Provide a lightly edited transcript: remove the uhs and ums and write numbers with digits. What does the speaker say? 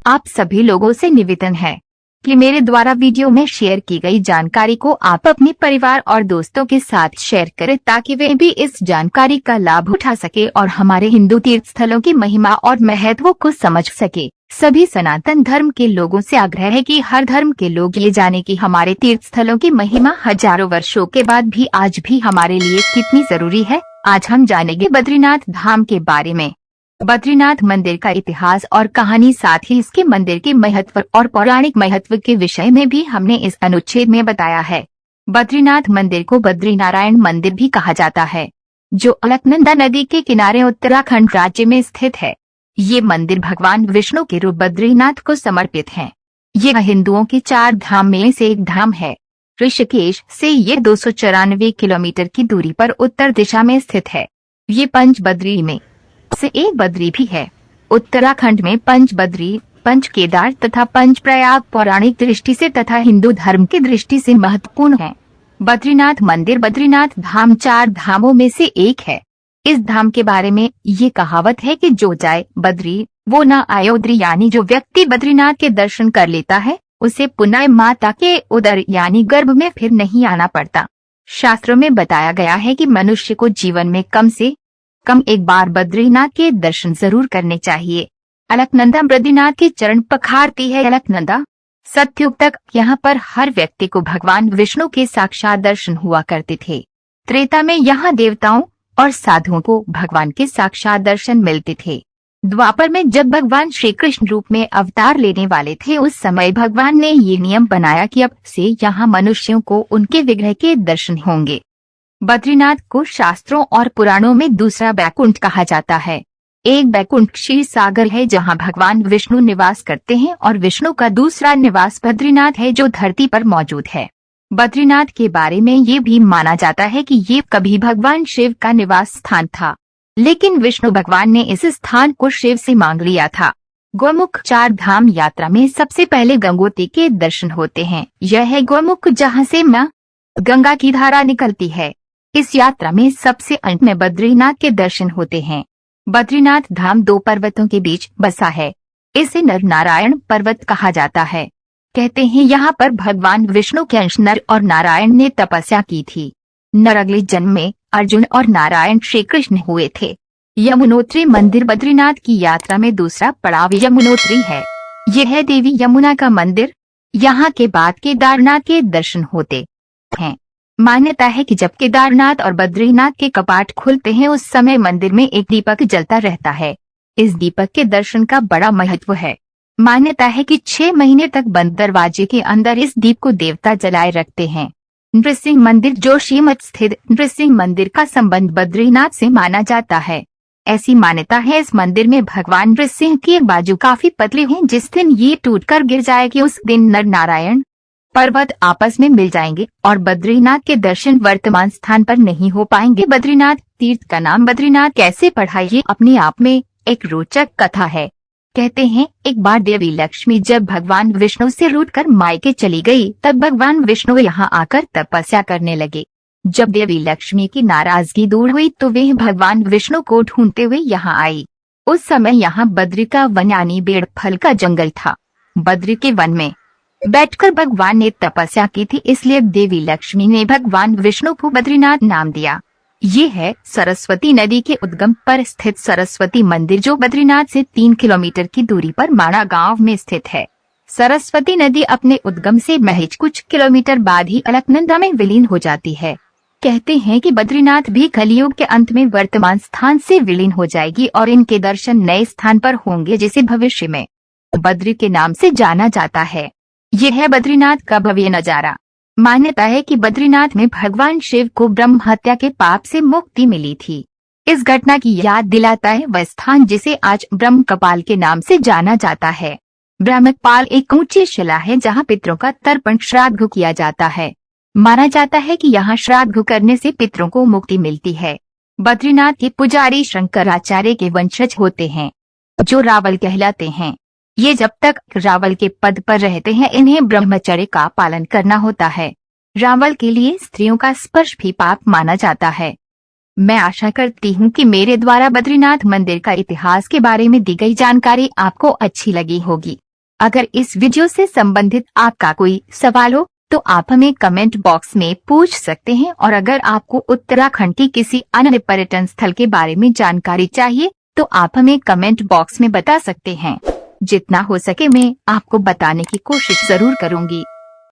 आप सभी लोगों से निवेदन है कि मेरे द्वारा वीडियो में शेयर की गई जानकारी को आप अपने परिवार और दोस्तों के साथ शेयर करें ताकि वे भी इस जानकारी का लाभ उठा सके और हमारे हिंदू तीर्थ स्थलों की महिमा और महत्व को समझ सके। सभी सनातन धर्म के लोगों से आग्रह है कि हर धर्म के लोग ये जाने कि हमारे तीर्थ स्थलों की महिमा हजारों वर्षों के बाद भी आज भी हमारे लिए कितनी जरूरी है। आज हम जानेंगे बद्रीनाथ धाम के बारे में। बद्रीनाथ मंदिर का इतिहास और कहानी, साथ ही इसके मंदिर के महत्व और पौराणिक महत्व के विषय में भी हमने इस अनुच्छेद में बताया है। बद्रीनाथ मंदिर को बद्रीनारायण मंदिर भी कहा जाता है, जो अलकनंदा नदी के किनारे उत्तराखंड राज्य में स्थित है। ये मंदिर भगवान विष्णु के रूप बद्रीनाथ को समर्पित है। यह हिंदुओं के 4 धाम में से एक धाम है। ऋषिकेश से ये 294 किलोमीटर की दूरी पर उत्तर दिशा में स्थित है। ये पंच बद्री में से एक बद्री भी है। उत्तराखंड में पंच बद्री, पंच केदार तथा पंच प्रयाग पौराणिक दृष्टि से तथा हिंदू धर्म की दृष्टि से महत्वपूर्ण है। बद्रीनाथ मंदिर बद्रीनाथ धाम 4 धामों में से एक है। इस धाम के बारे में ये कहावत है कि जो जाए बद्री वो न आयोद्री, यानी जो व्यक्ति बद्रीनाथ के दर्शन कर लेता है उसे पुनः माता के उदर यानी गर्भ में फिर नहीं आना पड़ता। शास्त्रों में बताया गया है कि मनुष्य को जीवन में कम से कम एक बार बद्रीनाथ के दर्शन जरूर करने चाहिए। अलकनंदा बद्रीनाथ के चरण पखारती है। अलकनंदा सतयुग तक यहाँ पर हर व्यक्ति को भगवान विष्णु के साक्षात दर्शन हुआ करते थे। त्रेता में यहाँ देवताओं और साधुओं को भगवान के साक्षात दर्शन मिलते थे। द्वापर में जब भगवान श्री कृष्ण रूप में अवतार लेने वाले थे, उस समय भगवान ने ये नियम बनाया कि अब से यहाँ मनुष्यों को उनके विग्रह के दर्शन होंगे। बद्रीनाथ को शास्त्रों और पुराणों में दूसरा बैकुंठ कहा जाता है। एक बैकुंठ क्षीर सागर है जहाँ भगवान विष्णु निवास करते हैं और विष्णु का दूसरा निवास बद्रीनाथ है जो धरती पर मौजूद है। बद्रीनाथ के बारे में ये भी माना जाता है कि ये कभी भगवान शिव का निवास स्थान था, लेकिन विष्णु भगवान ने इस स्थान को शिव से मांग लिया था। गौमुख 4 धाम यात्रा में सबसे पहले गंगोत्री के दर्शन होते हैं। यह है गौमुख जहाँ से मां गंगा की धारा निकलती है। इस यात्रा में सबसे अंत में बद्रीनाथ के दर्शन होते हैं। बद्रीनाथ धाम 2 पर्वतों के बीच बसा है। इसे नर नारायण पर्वत कहा जाता है। कहते हैं यहाँ पर भगवान विष्णु के अंश नर और नारायण ने तपस्या की थी। नर अगले जन्म में अर्जुन और नारायण श्री कृष्ण हुए थे। यमुनोत्री मंदिर बद्रीनाथ की यात्रा में दूसरा पड़ाव यमुनोत्री है। यह है देवी यमुना का मंदिर। यहाँ के बाद केदारनाथ के दर्शन होते हैं। मान्यता है कि जब केदारनाथ और बद्रीनाथ के कपाट खुलते हैं उस समय मंदिर में एक दीपक जलता रहता है। इस दीपक के दर्शन का बड़ा महत्व है। मान्यता है कि 6 महीने तक बंद दरवाजे के अंदर इस दीप को देवता जलाए रखते हैं। नृसिंह मंदिर जोशीमठ स्थित नृसिंह मंदिर का संबंध बद्रीनाथ से माना जाता है। ऐसी मान्यता है इस मंदिर में भगवान नृसिंह की एक बाजू काफी पतली है। जिस दिन ये टूटकर गिर जाएगी उस दिन नर नारायण पर्वत आपस में मिल जाएंगे और बद्रीनाथ के दर्शन वर्तमान स्थान पर नहीं हो पाएंगे। बद्रीनाथ तीर्थ का नाम बद्रीनाथ कैसे पड़ा, ये अपने आप में एक रोचक कथा है। कहते हैं एक बार देवी लक्ष्मी जब भगवान विष्णु से रूठकर मायके चली गई, तब भगवान विष्णु यहाँ आकर तपस्या करने लगे। जब देवी लक्ष्मी की नाराजगी दूर हुई तो वे भगवान विष्णु को ढूंढते हुए यहाँ आई। उस समय यहाँ बद्री का वन यानी बेड़ फल का जंगल था। बद्री के वन में बैठकर भगवान ने तपस्या की थी, इसलिए देवी लक्ष्मी ने भगवान विष्णु को बद्रीनाथ नाम दिया। ये है सरस्वती नदी के उद्गम पर स्थित सरस्वती मंदिर, जो बद्रीनाथ से 3 किलोमीटर की दूरी पर माणा गांव में स्थित है। सरस्वती नदी अपने उद्गम से महज कुछ किलोमीटर बाद ही अलकनंदा में विलीन हो जाती है। कहते हैं कि बद्रीनाथ भी कलियुग के अंत में वर्तमान स्थान से विलीन हो जाएगी और इनके दर्शन नए स्थान पर होंगे, जिसे भविष्य में बद्री के नाम से जाना जाता है। यह है बद्रीनाथ का भव्य नजारा। मान्यता है कि बद्रीनाथ में भगवान शिव को ब्रह्म हत्या के पाप से मुक्ति मिली थी। इस घटना की याद दिलाता है वह स्थान जिसे आज ब्रह्म कपाल के नाम से जाना जाता है। ब्रह्म कपाल एक ऊंची शिला है जहां पितरों का तर्पण श्राद्ध किया जाता है। माना जाता है कि यहाँ श्राद्ध करने से पितरों को मुक्ति मिलती है। बद्रीनाथ के पुजारी शंकराचार्य के वंशज होते हैं, जो रावल कहलाते हैं। ये जब तक रावल के पद पर रहते हैं इन्हें ब्रह्मचर्य का पालन करना होता है। रावल के लिए स्त्रियों का स्पर्श भी पाप माना जाता है। मैं आशा करती हूँ कि मेरे द्वारा बद्रीनाथ मंदिर का इतिहास के बारे में दी गई जानकारी आपको अच्छी लगी होगी। अगर इस वीडियो से संबंधित आपका कोई सवाल हो तो आप हमें कमेंट बॉक्स में पूछ सकते हैं, और अगर आपको उत्तराखंड की किसी अन्य पर्यटन स्थल के बारे में जानकारी चाहिए तो आप हमें कमेंट बॉक्स में बता सकते हैं। जितना हो सके मैं आपको बताने की कोशिश जरूर करूंगी।